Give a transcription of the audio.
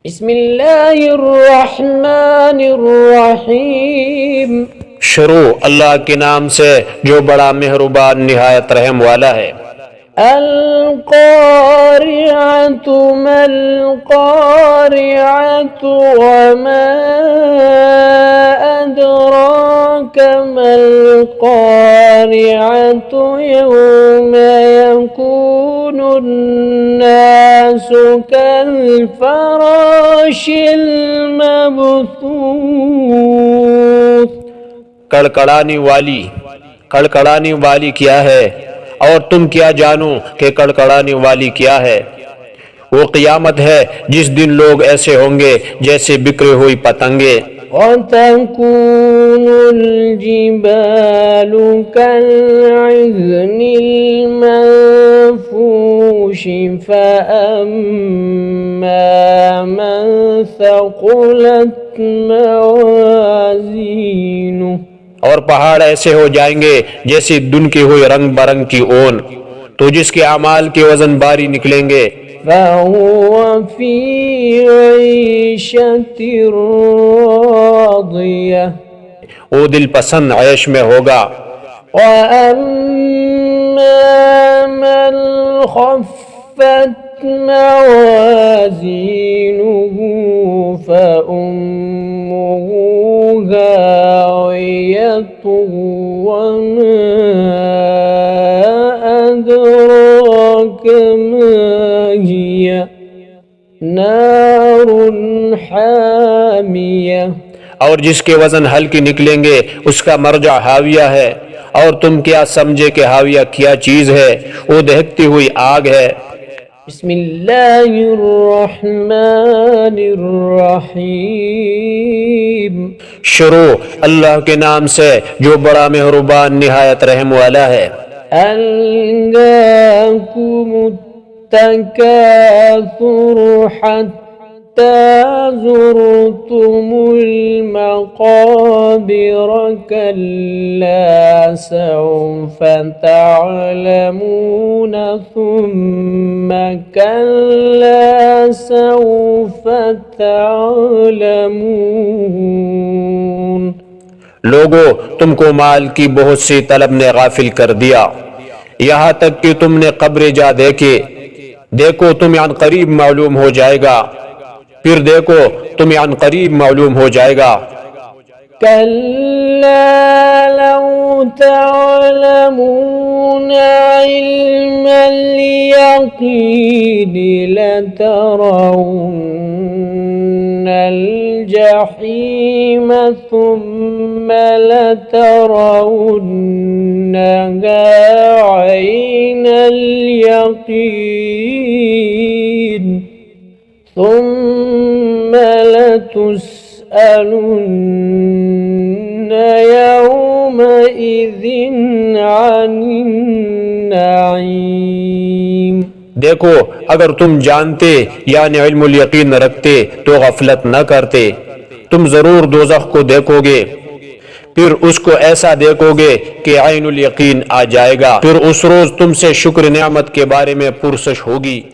बिस्मिल्लाहिर्रहमानिर्रहीम। शुरू अल्लाह के नाम से जो बड़ा मेहरबान निहायत रहम वाला है। अल-क़ारिअतु मल-क़ारिअतु वमा अदराका मल-क़ारिअतु यौमा यकूनुन-नासु कल-फ़राशिल मबथूस। कड़कड़ाने वाली क्या है, और तुम क्या जानो कि कड़कड़ाने वाली क्या है। वो क़यामत है जिस दिन लोग ऐसे होंगे जैसे बिखरे हुई पतंगे। वतकूनुल जिबालु कल-इज़्निल मंफूशि फ़अम्मा मन सक़ुलत मवाज़ीनुहु। और पहाड़ ऐसे हो जाएंगे जैसे दुनकी हुई रंग बरंग की ओन, तो जिसके अमाल के वजन भारी निकलेंगे। फ़हुव फ़ी ईशतिर रादियह। वो दिल पसंद ऐश में होगा। वअम्मा मन ख़फ़्फ़त मवाज़ीनुहु फ़उम्मुहु हावियतुन वमा अदराका मा हिय नारुन हामियह। और जिसके वजन हल्के निकलेंगे उसका मर्जा हाविया है। और तुम क्या समझे कि हाविया क्या चीज है, वो दहकती हुई आग है। बिस्मिल्लाहिर्रहमानिर्रहीम। शुरू अल्लाह के नाम से जो बड़ा मेहरबान निहायत रहम वाला है। अलगाकुमुत तकासुर हत्ता ज़ुरतुमुल मक़ाबिर कल्ला सौफ़ तअलमून सुम्मा कल्ला सौफ़ तअलमून। लोगों, तुमको माल की बहुत सी तलब ने गाफिल कर दिया, यहाँ तक कि तुमने कब्र जा देखो तुम्हें अन करीब मालूम हो जाएगा। फिर देखो तुम्हें अन करीब मालूम हो जाएगा। कल्ला लौ तअलमून इल्मल यक़ीन लतरौन्नल जहीम सुम्मा लतरौन्नहा ऐनल यक़ीन सुम्मा लतुस्अलुन्न यौमइज़िन अनिन नईम। देखो अगर तुम जानते यानी इल्मुल यकीन रखते तो गफलत न करते। तुम जरूर दोज़ख को देखोगे, फिर उसको ऐसा देखोगे कि ऐनुल यकीन आ जाएगा। फिर उस रोज तुमसे शुक्र नेमत के बारे में पुरसश होगी।